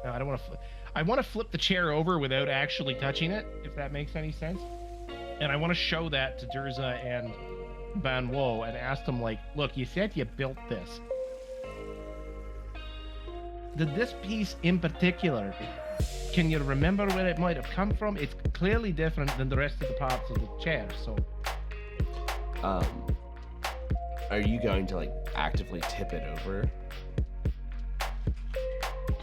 No, I don't want to. I want to flip the chair over without actually touching it, if that makes any sense. And I want to show that to Durza and Van Wo and ask them, like, look, you said you built this. Did this piece in particular, can you remember where it might have come from? It's clearly different than the rest of the parts of the chair, so. Are you going to, like, actively tip it over?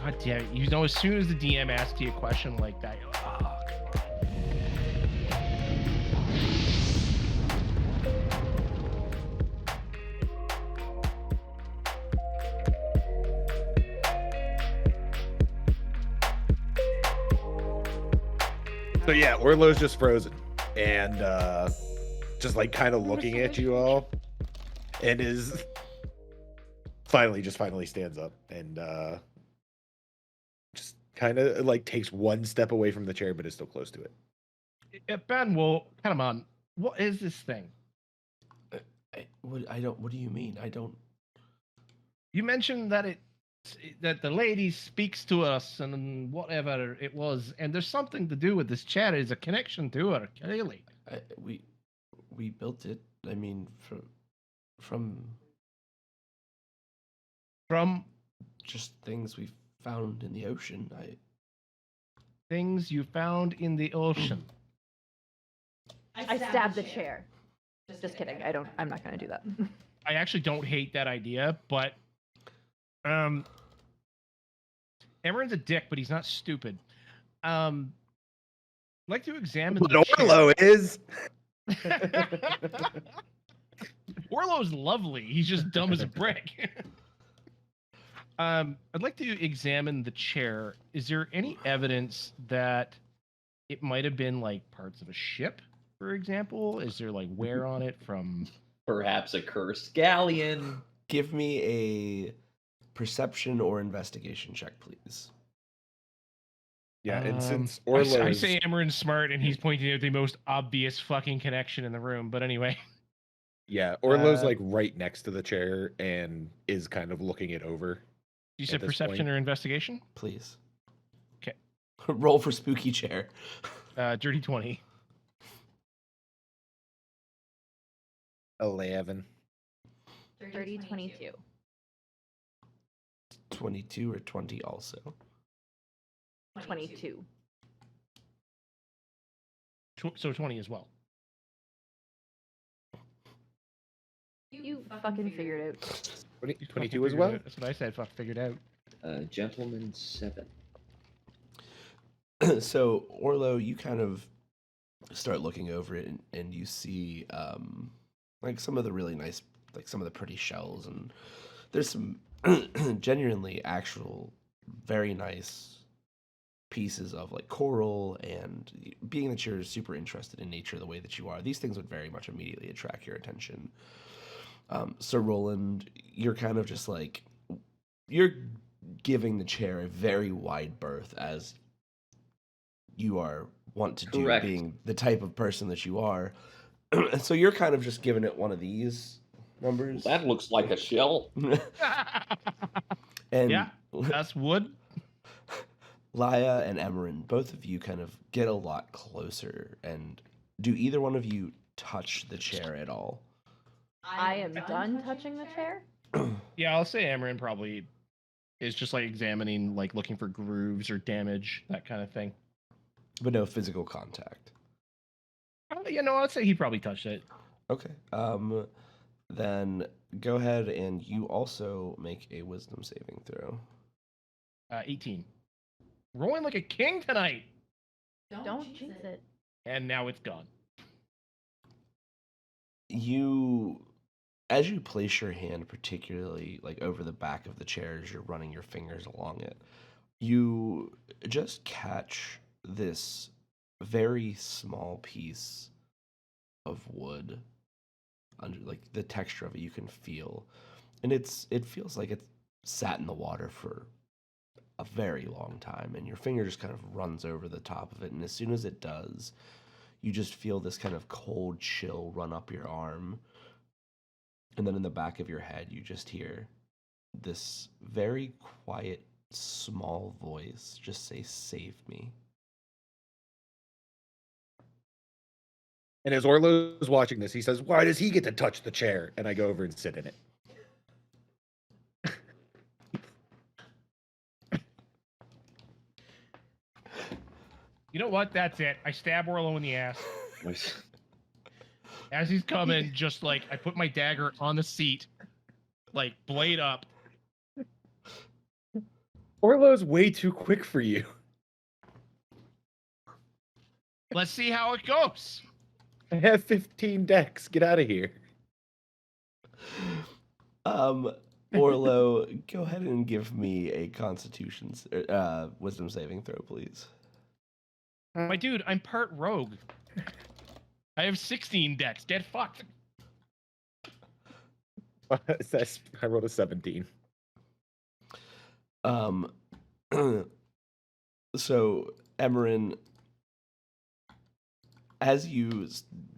God damn it. You know, as soon as the DM asks you a question like that, you're like, oh, So yeah, Orlo's just frozen and just like kind of looking at you all, and is finally stands up and just kind of like takes one step away from the chair, but is still close to it. Ben, well, come on. What is this thing? What do you mean? I don't. You mentioned that that the lady speaks to us and whatever it was, and there's something to do with this chair. There's a connection to her, clearly. We built it. I mean, from just things we found in the ocean. Things you found in the ocean. I stabbed the chair. Just kidding. I'm not gonna do that. I actually don't hate that idea, but Emmerin's a dick, but he's not stupid. I'd like to examine But Orlo is. Orlo's lovely. He's just dumb as a brick. I'd like to examine the chair. Is there any evidence that it might have been like parts of a ship, for example? Is there like wear on it from perhaps a cursed galleon? Give me a perception or investigation check, please. Yeah, and since Orlo, I say Emmerin's smart, and he's pointing out the most obvious fucking connection in the room. But anyway, yeah, Orlo's like right next to the chair and is kind of looking it over. You said perception or investigation? Please. Okay. Roll for spooky chair. Dirty 20. 11. 30, 22. 22 or 20 also. 22. So 20 as well. You fucking figured it out. 22 as well? That's what I said. Fuck, figured out. Gentleman 7. So, Orlo, you kind of start looking over it, and you see like some of the really nice, like some of the pretty shells, and there's some genuinely actual very nice pieces of like coral, and being that you're super interested in nature the way that you are, these things would very much immediately attract your attention. So Roland, you're kind of just like, you're giving the chair a very wide berth, as you are want to do. Correct. Being the type of person that you are. And so you're kind of just giving it one of these numbers. That looks like a shell. And yeah, that's wood. Laya and Emmerin, both of you kind of get a lot closer. And do either one of you touch the chair at all? I am done touching the chair. Yeah, I'll say Emmerin probably is just like examining, like looking for grooves or damage, that kind of thing. But no physical contact. I'd say he probably touched it. Okay. Then go ahead and you also make a wisdom saving throw. 18. Rolling like a king tonight. Don't jinx it. And now it's gone. As you place your hand, particularly like over the back of the chair as you're running your fingers along it, you just catch this very small piece of wood under, like the texture of it you can feel, and it feels like it's sat in the water for a very long time, and your finger just kind of runs over the top of it, and as soon as it does, you just feel this kind of cold chill run up your arm, and then in the back of your head you just hear this very quiet small voice just say, "Save me." And as Orlo's watching this, he says, "Why does he get to touch the chair?" And I go over and sit in it. You know what? That's it. I stab Orlo in the ass. Nice. As he's coming, just like, I put my dagger on the seat, like, blade up. Orlo's way too quick for you. Let's see how it goes. I have 15 decks. Get out of here. Orlo, go ahead and give me a wisdom saving throw, please. My dude, I'm part rogue. I have 16 decks. Get fucked. I rolled a 17. So Emmerin, as you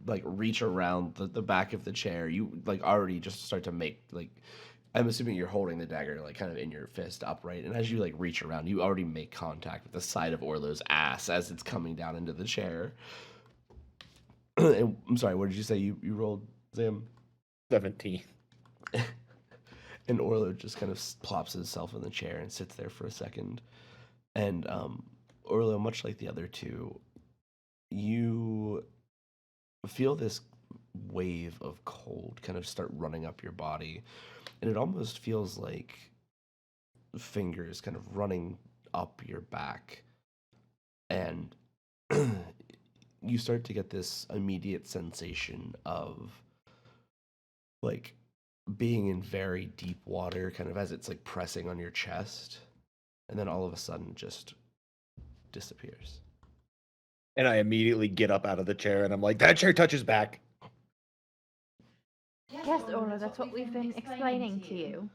like reach around the back of the chair, you like already just start to make like, I'm assuming you're holding the dagger like kind of in your fist upright, and as you like reach around, you already make contact with the side of Orlo's ass as it's coming down into the chair. And, I'm sorry, what did you say you rolled, Zam? 17. And Orlo just kind of plops himself in the chair and sits there for a second. And Orlo, much like the other two, you feel this wave of cold kind of start running up your body. And it almost feels like fingers kind of running up your back. And you start to get this immediate sensation of like being in very deep water, kind of as it's like pressing on your chest, and then all of a sudden just disappears. And I immediately get up out of the chair and I'm like, that chair touches back. Yes, Orlo, that's what we've been explaining to you.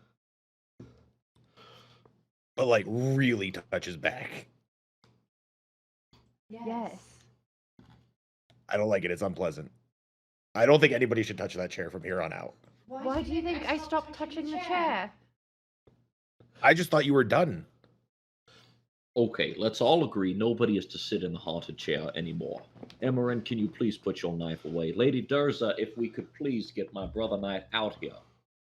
But like really touches back. Yes. I don't like it. It's unpleasant. I don't think anybody should touch that chair from here on out. Why do you think I stopped touching the chair? I just thought you were done. Okay, let's all agree nobody is to sit in the haunted chair anymore. Emmerin, can you please put your knife away? Lady Durza, if we could please get my brother knight out here.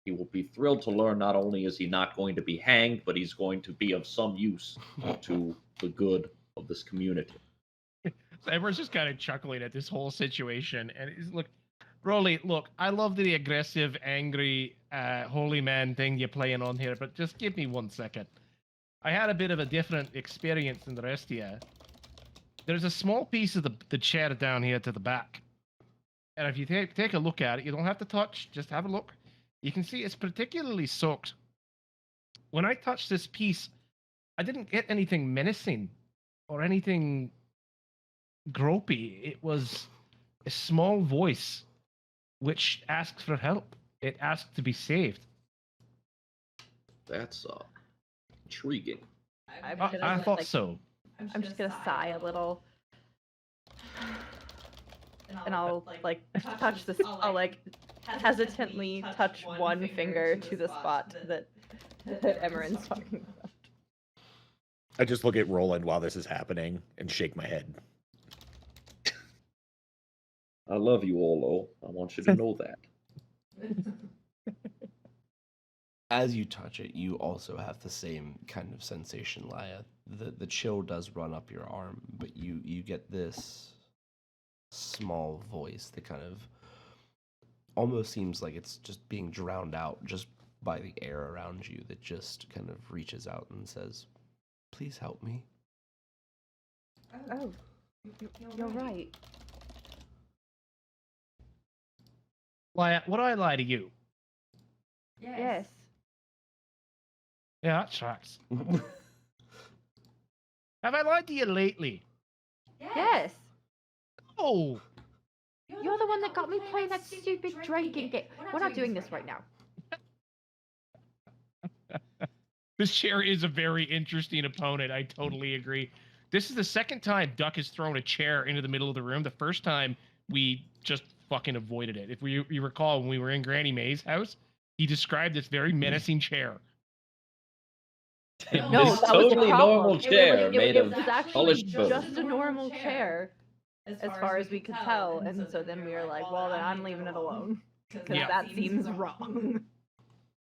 He will be thrilled to learn not only is he not going to be hanged, but he's going to be of some use to the good of this community. So everyone's just kind of chuckling at this whole situation. And it's, look, Rolly, look, I love the aggressive, angry, holy man thing you're playing on here, but just give me 1 second. I had a bit of a different experience than the rest of you. There's a small piece of the chair down here to the back. And if you take a look at it, you don't have to touch, just have a look. You can see it's particularly soaked. When I touched this piece, I didn't get anything menacing or anything gropey. It was a small voice which asks for help. It asked to be saved. That's intriguing. I thought so. I'm just gonna sigh a little. And I'll like touch this. I'll like hesitantly touch one finger to the spot that Emmerin's talking about. I just look at Roland while this is happening and shake my head. I love you, Orlo. I want you to know that. As you touch it, you also have the same kind of sensation, Laya. The chill does run up your arm, but you get this small voice that kind of almost seems like it's just being drowned out just by the air around you, that just kind of reaches out and says, "Please help me." Oh, you're right. Lie, would I lie to you? Yes. Yeah, that tracks. Have I lied to you lately? Yes. Oh, You're the one that got me playing that stupid drinking game. We're not doing this right now. this chair is a very interesting opponent. I totally agree. This is the second time Duck has thrown a chair into the middle of the room. The first time we just fucking avoided it. If you recall, when we were in Granny May's house, he described this very menacing chair. No, This that was the totally problem. normal chair made it of was actually polished bone. just a normal chair, as far as we could tell. And so then we were like, well, then I'm leaving it alone. Because Yeah. that seems wrong.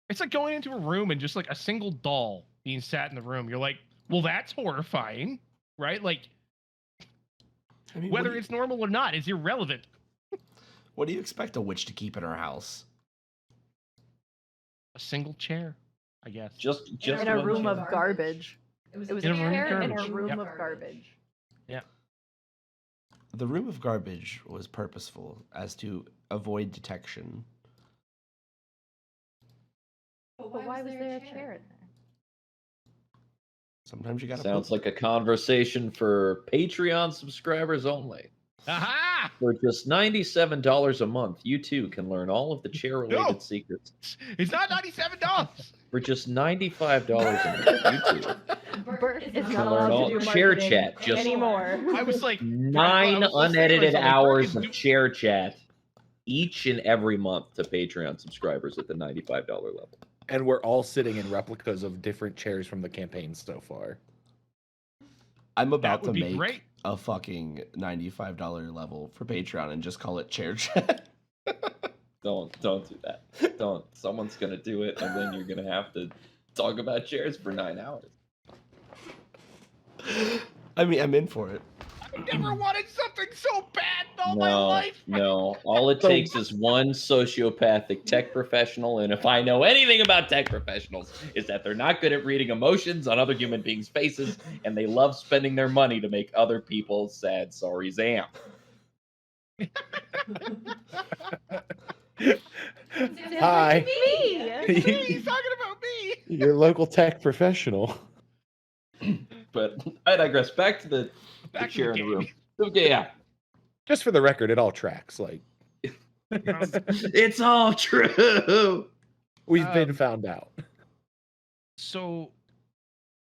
It's like going into a room and just like a single doll being sat in the room. You're like, well, that's horrifying, right? Like, I mean, whether it's normal or not is irrelevant. what do you expect a witch to keep in her house? A single chair, I guess. Just In a one room chair. of garbage. It was In a a room of chair in a garbage. room Yep. of garbage. The room of garbage was purposeful as to avoid detection. But why was there a chair in there? Sometimes you gotta. Sounds poke. like a conversation for Patreon subscribers only. Aha! For just $97 a month, you too can learn all of the chair-related No! secrets. It's not $97. For just $95 a month, you too Bert is can not learn allowed all to do chair marketing chat. Just anymore. I was like, 9 I was listening to unedited myself, like, hours Bert of is chair chat each and every month to Patreon subscribers at the $95 level. And we're all sitting in replicas of different chairs from the campaign so far. I'm about would to be make great. a fucking $95 level for Patreon and just call it chair chat. Don't do that. Don't. Someone's gonna do it, and then you're gonna have to talk about chairs for 9 hours. I mean, I'm in for it. I never wanted something so bad in all my life. No. All it takes is one sociopathic tech professional, and if I know anything about tech professionals, is that they're not good at reading emotions on other human beings' faces, and they love spending their money to make other people sad. Sorry, Zam. Hi. Me! Hey, he's talking about me. Your local tech professional. But I digress. Back to the Back to chair the in the game. room. Okay, yeah. Just for the record, it all tracks. Like It's all true. we've been found out. So,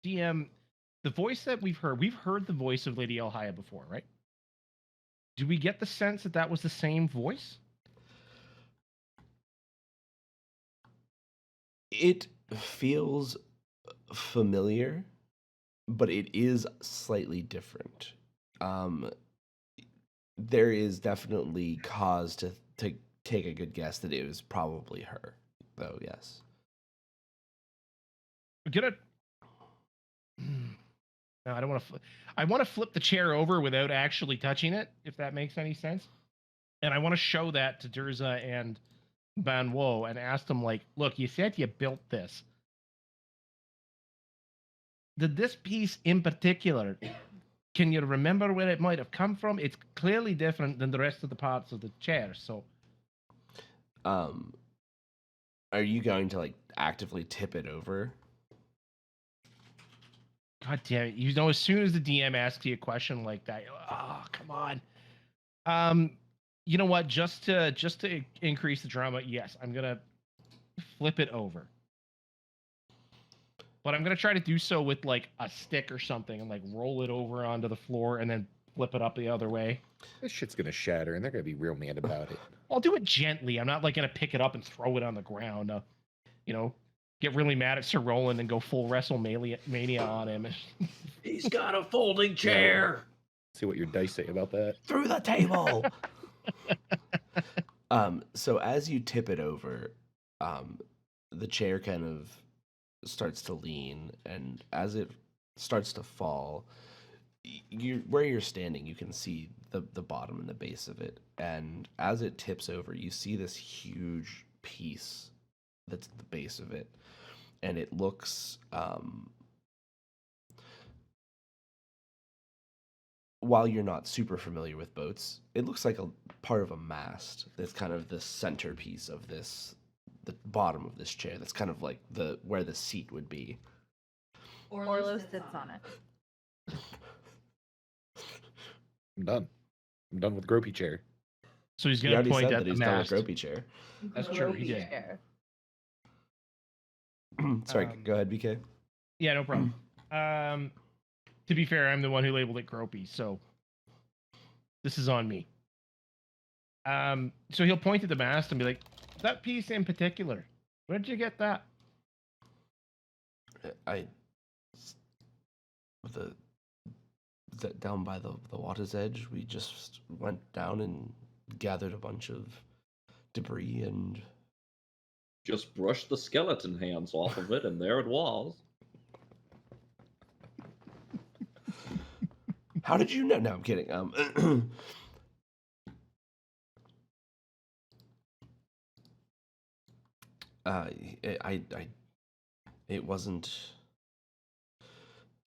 DM, the voice that we've heard the voice of Lady Elhaya before, right? Do we get the sense that that was the same voice? It feels familiar, but it is slightly different. There is definitely cause to take a good guess that it was probably her, though. Yes. I'm gonna. No, I don't want to. I want to flip the chair over without actually touching it, if that makes any sense. And I want to show that to Durza and Banwo and ask them, like, look, you said you built this. Did this piece in particular, can you remember where it might have come from? It's clearly different than the rest of the parts of the chair. So, Are you going to like actively tip it over? God damn it! You know, as soon as the DM asks you a question like that, you're like, oh, come on. You know what? Just to increase the drama, yes, I'm gonna flip it over. But I'm gonna try to do so with like a stick or something and like roll it over onto the floor and then flip it up the other way. This shit's gonna shatter, and they're gonna be real mad about it. I'll do it gently. I'm not like gonna pick it up and throw it on the ground. You know, get really mad at Sir Roland and go full WrestleMania on him. He's got a folding chair. See what your dice say about that. Through the table. So as you tip it over, the chair kind of starts to lean, and as it starts to fall, where you're standing, you can see the bottom and the base of it. And as it tips over, you see this huge piece that's at the base of it, and it looks while you're not super familiar with boats, it looks like a part of a mast that's kind of the centerpiece of the bottom of this chair. That's kind of like where the seat would be. Orlo sits on it. I'm done. I'm done with Gropey chair. So he's He gonna already point said at that the he's done mast. with Gropey chair. That's true. He did. Chair. Sorry, go ahead, BK. Yeah, no problem. To be fair, I'm the one who labeled it gropey, so this is on me. So he'll point at the mast and be like, that piece in particular, where'd you get that? I down by the water's edge. We just went down and gathered a bunch of debris and Just brushed the skeleton hands off of it, and there it was. how did you know? No, I'm kidding. It wasn't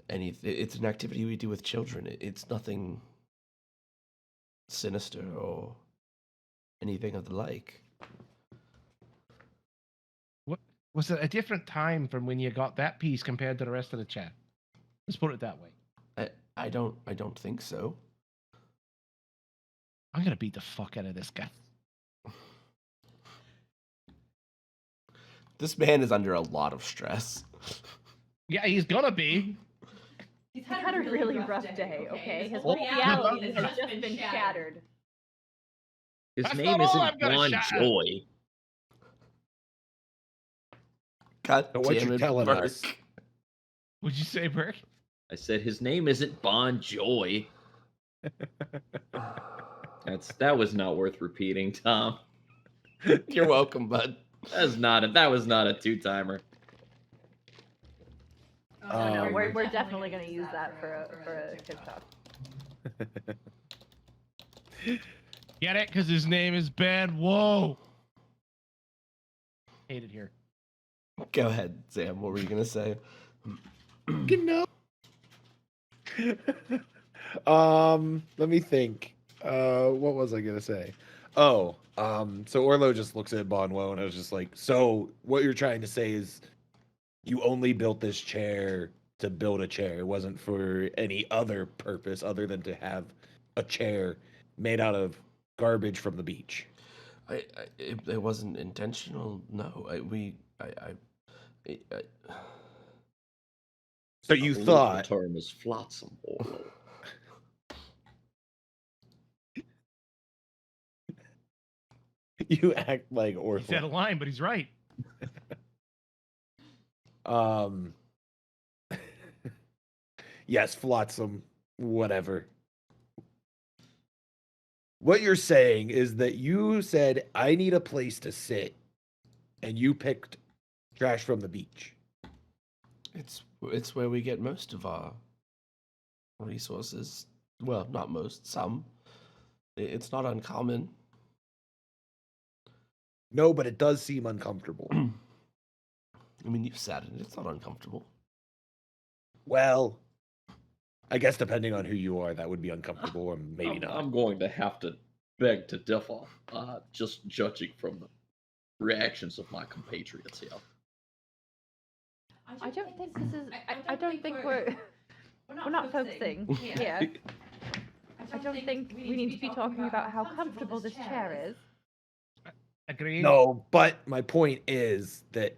any. It's an activity we do with children. It's nothing sinister or anything of the like. What was it? A different time from when you got that piece compared to the rest of the chat? Let's put it that way. I don't think so. I'm gonna beat the fuck out of this guy. This man is under a lot of stress. Yeah, he's gonna be. He's had a really rough day, okay? His whole reality has just been shattered. His That's name not all isn't I'm gonna Bon shout. Joy. God So what damn you it, telling Burke. us? Would you say, Burke? I said his name isn't Bon Joy. That was not worth repeating, Tom. You're welcome, bud. That was not a two-timer. No, we're definitely gonna use that for a kid talk. Get it? Because his name is Ben. Whoa. Hate it here. Go ahead, Sam. What were you gonna say? No. Let me think. What was I gonna say? Oh, so Orlo just looks at Bonwo and I was just like, so what you're trying to say is you only built this chair to build a chair. It wasn't for any other purpose other than to have a chair made out of garbage from the beach. It wasn't intentional. No, So you The legal thought term is flotsam, Orlo. you act like He Orlo. said a line, but he's right. Yes, flotsam, whatever. What you're saying is that you said, I need a place to sit, and you picked trash from the beach. it's where we get most of our resources. Well, not most, some. It's not uncommon. No, but it does seem uncomfortable. I mean, you've sat in it. It's not uncomfortable. Well, I guess depending on who you are, that would be uncomfortable, or maybe not. I'm going to have to beg to differ, just judging from the reactions of my compatriots here. I don't think this is. I don't think we're not focusing here. I don't think we need to be talking about how comfortable this chair is. Agreed. No, but my point is that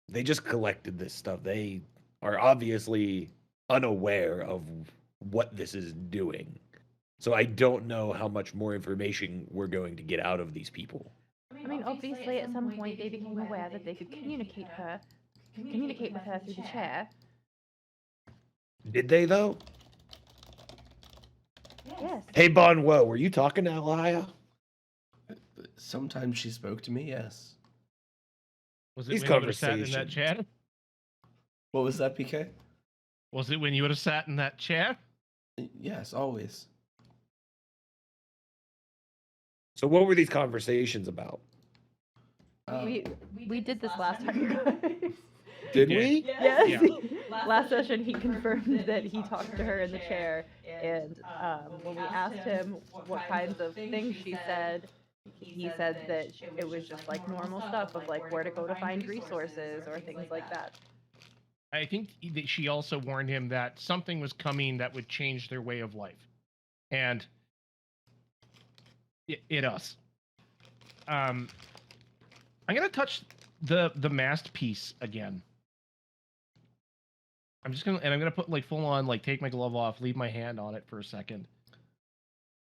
they just collected this stuff. They are obviously unaware of what this is doing. So I don't know how much more information we're going to get out of these people. I mean, obviously, at some point they became aware that they could communicate with her through the chair. Did they, though? Yes. Hey, Bonwo, were you talking to Elia? Sometimes she spoke to me, yes. Was it These when you would have sat in that conversations. chair? What was that, PK? Was it when you would have sat in that chair? Yes, always. So what were these conversations about? We did this last time, you guys. Did Yeah. we? Yes. Yeah. Last session, he confirmed that he talked to her in the chair, and when we asked him what kinds of things she said, he said that it was just like normal stuff of like where to go to find resources or things like that. I think that she also warned him that something was coming that would change their way of life. And it us. I'm gonna touch the mast piece again. I'm gonna put like full on, like take my glove off, leave my hand on it for a second.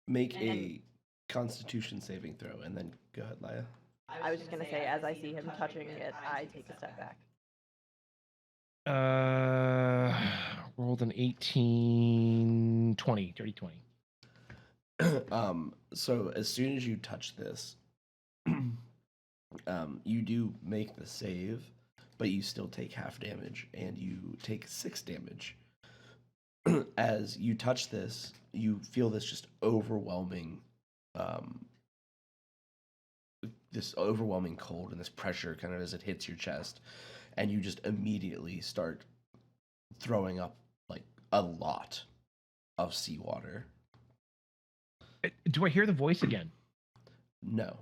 Make a Constitution saving throw, and then go ahead, Laya. I was just gonna say, as I see him touching it, I take a step back. rolled an 18, 20, dirty 20. So as soon as you touch this, you do make the save, but you still take half damage, and you take 6 damage. As you touch this, you feel this just overwhelming, cold and this pressure kind of as it hits your chest, and you just immediately start throwing up like a lot of seawater. Do I hear the voice again? No.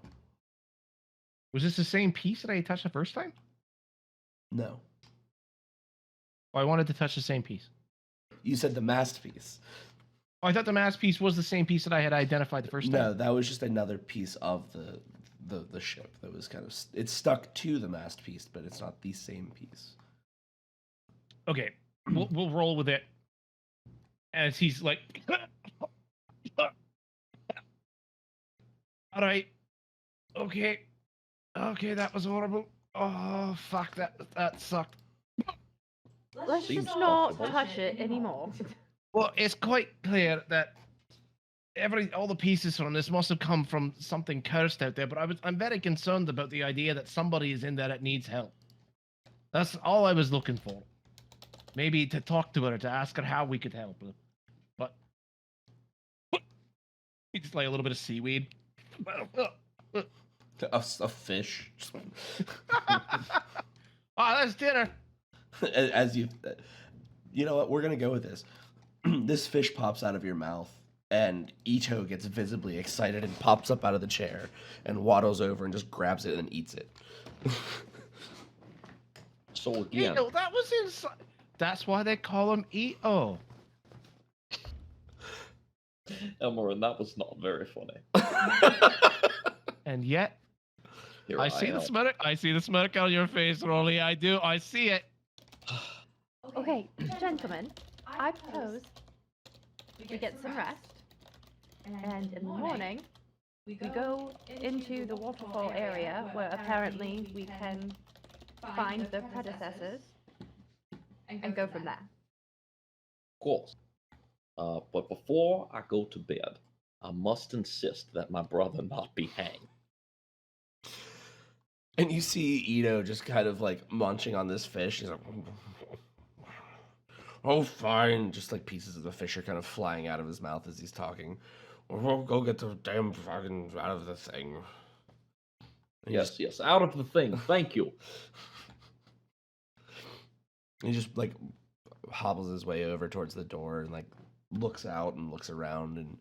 Was this the same piece that I touched the first time? No. Oh, I wanted to touch the same piece. You said the masterpiece. Oh, I thought the masterpiece was the same piece that I had identified the first time. No, that was just another piece of the ship that was kind of it's stuck to the masterpiece, but it's not the same piece. Okay, we'll roll with it. As he's like, all right, okay, that was horrible. Oh fuck, that sucked. Let's Seems just not possible. touch it anymore. Well, it's quite clear that all the pieces from this must have come from something cursed out there, but I'm very concerned about the idea that somebody is in there that needs help. That's all I was looking for. Maybe to talk to her, to ask her how we could help her. But just like a little bit of seaweed. A fish. Oh, that's dinner. As you know what, we're gonna go with this. This fish pops out of your mouth, and Ito gets visibly excited and pops up out of the chair and waddles over and just grabs it and eats it. So again, Ito, that was inside. That's why they call him Ito. Emmerin, that was not very funny. And yet, Here I see the am. smirk. I see the smirk on your face, Rolly. I do. I see it. Okay, gentlemen, I propose we get some rest, and in the morning, we go into the waterfall area where apparently we can find the predecessors and go from there. Of course. But before I go to bed, I must insist that my brother not be hanged. And you see Ito just kind of like munching on this fish. He's like, oh, fine. Just like pieces of the fish are kind of flying out of his mouth as he's talking. Well, go get the damn fucking out of the thing. And Yes, out of the thing. Thank you. He just like hobbles his way over towards the door and like looks out and looks around, and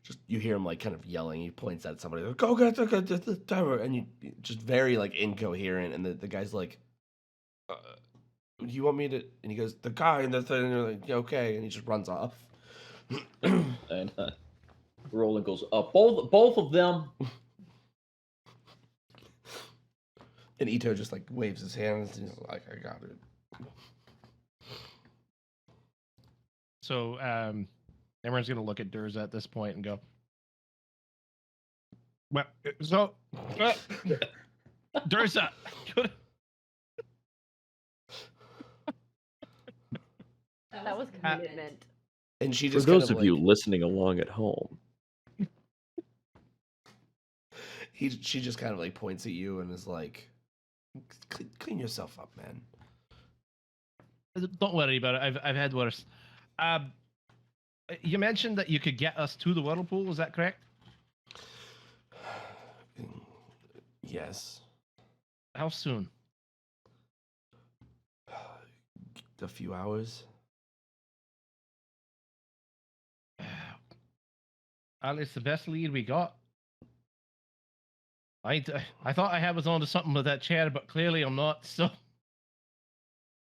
just you hear him like kind of yelling. He points at somebody, like, go get the tower, and you just very like incoherent. And the guy's like, do you want me to? And he goes, the guy and the thing. And you're like, okay, and he just runs off. And Roland goes, both of them. And Ito just like waves his hands and he's like, I got it. So, Emmerin's gonna look at Durza at this point and go, well, so, Durza. That was commitment. And she For just those kind of you like, listening along at home, she just kind of like points at you and is like, clean yourself up, man. Don't worry about it. I've had worse. You mentioned that you could get us to the whirlpool. Is that correct? Yes. How soon? A few hours. Well, it's the best lead we got. I thought I was onto something with that chair, but clearly I'm not. So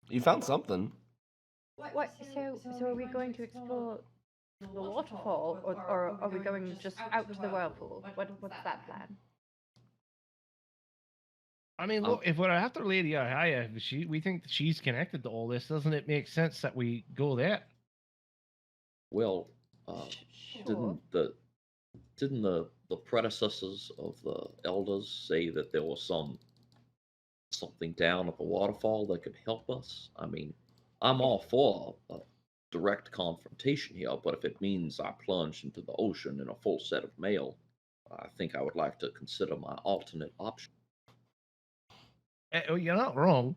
You found something. What? So are we going to explore the waterfall, or are we going just out to the whirlpool? What's that plan? I mean, look, if we're after Lady Ahaya, we think that she's connected to all this. Doesn't it make sense that we go there? well, Sure. didn't the predecessors of the elders say that there was something down at the waterfall that could help us? I mean, I'm all for direct confrontation here, but if it means I plunge into the ocean in a full set of mail, I think I would like to consider my alternate option. Oh, you're not wrong.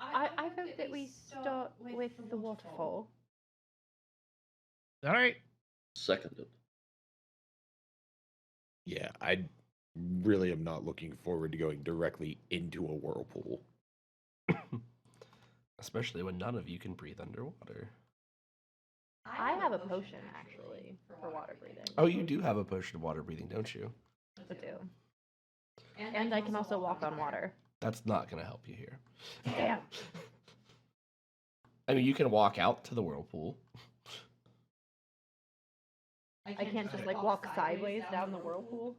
I vote that we start with the waterfall. All right. Seconded. Yeah, I really am not looking forward to going directly into a whirlpool. Especially when none of you can breathe underwater. I have a potion actually for water breathing. Oh, you do have a potion of water breathing, don't you? I do. And I can also walk on water. That's not going to help you here. Damn. I mean, you can walk out to the whirlpool. I can't just like walk sideways down the whirlpool.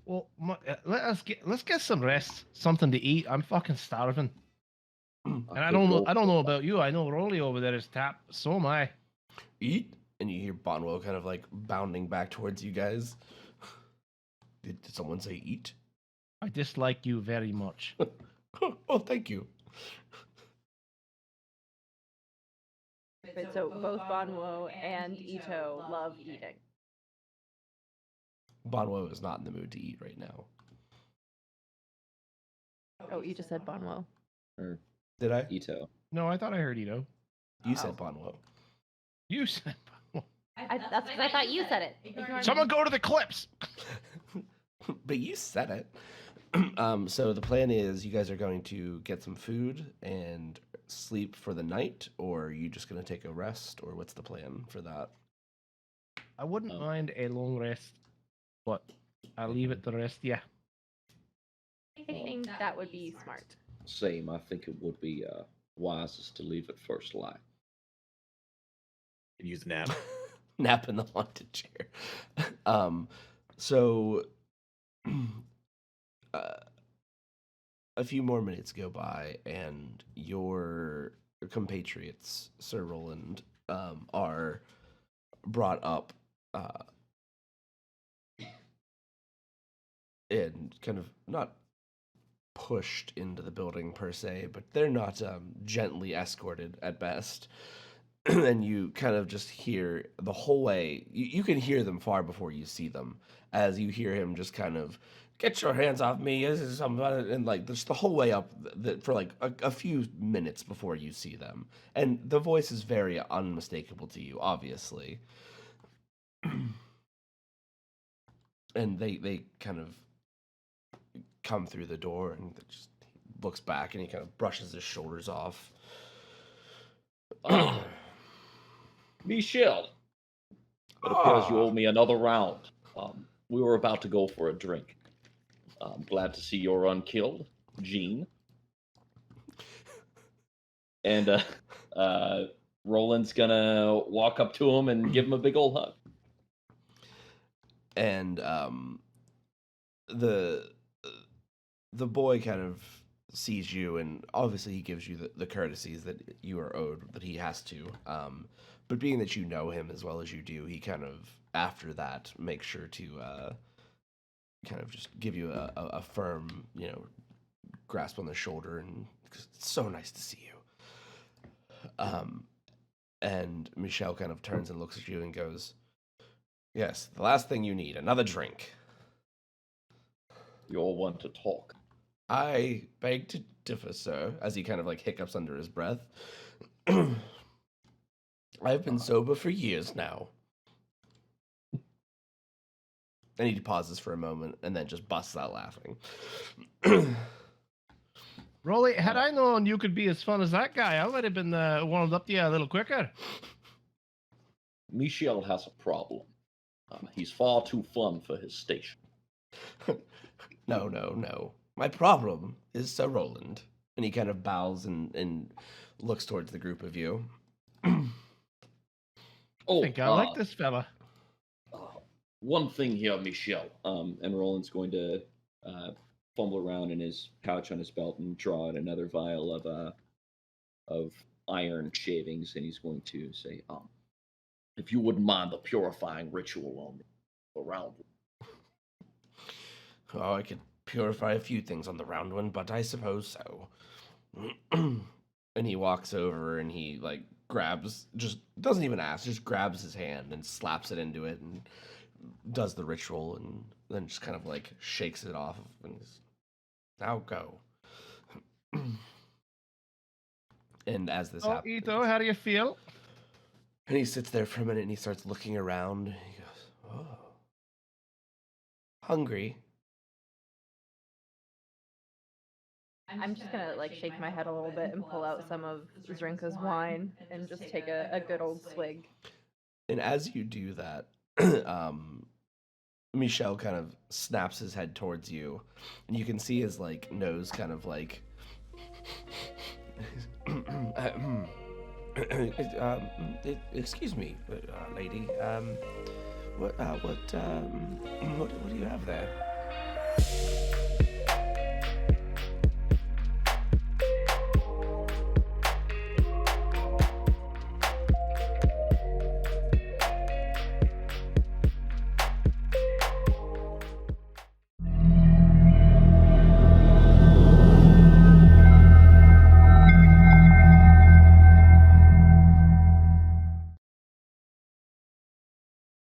Well, let's get some rest, something to eat. I'm fucking starving, and I don't know about you. I know Rolly over there is tapped. So am I. Eat? And you hear Bonwo kind of like bounding back towards you guys. Did someone say eat? I dislike you very much. Oh, thank you. Right, so both Bonwo and Ito love eating. Bonwo is not in the mood to eat right now. Oh, you just said Bonwo. Did I? Ito. No, I thought I heard Ito. You said Bonwo. You said. That's because I thought you said it. Ignore me. Someone go to the clips. But you said it. So the plan is you guys are going to get some food and sleep for the night, or are you just going to take a rest, or what's the plan for that? I wouldn't mind a long rest, but I'll leave it to rest. Yeah. I think that would be smart. Same. I think it would be wisest to leave it first light. And use a nap. Nap in the haunted chair. So a few more minutes go by, and your compatriots, Sir Roland, are brought up and kind of not pushed into the building per se, but they're not gently escorted at best. And you kind of just hear the whole way, you can hear them far before you see them, as you hear him just kind of, get your hands off me, and like just the whole way up for like a few minutes before you see them. And the voice is very unmistakable to you, obviously. And they kind of come through the door, and just looks back, and he kind of brushes his shoulders off. Michelle, it appears you owe me another round. We were about to go for a drink. I'm glad to see you're unkilled, Jean. And Roland's gonna walk up to him and give him a big old hug. And the boy kind of sees you, and obviously he gives you the courtesies that you are owed, that he has to. But being that you know him as well as you do, he kind of, after that, makes sure to kind of just give you a firm, grasp on the shoulder, and it's so nice to see you. And Michelle kind of turns and looks at you and goes, yes, the last thing you need, another drink. You're one to talk. I beg to differ, sir, as he kind of like hiccups under his breath. I've been sober for years now. And he pauses for a moment and then just busts out laughing. Rolly, had I known you could be as fun as that guy, I would have been warmed up to you a little quicker. Michel has a problem. He's far too fun for his station. No. My problem is Sir Roland. And he kind of bows and looks towards the group of you. I think I like this fella. One thing here, Michel. And Roland's going to fumble around in his pouch on his belt and draw out another vial of iron shavings, and he's going to say, if you wouldn't mind the purifying ritual on the round one. Oh, I could purify a few things on the round one, but I suppose so. And he walks over and he like grabs, just doesn't even ask, just grabs his hand and slaps it into it and does the ritual and then just kind of like shakes it off and is, now go. And as this Oh, happens, Ito, how do you feel? and he sits there for a minute and he starts looking around. He goes, "Oh, hungry." I'm just gonna like shake my head a little bit and pull out some of Zrinka's wine and just take a good old swig. And as you do that, Michel kind of snaps his head towards you, and you can see his like nose kind of like. Excuse me, lady. What do you have there?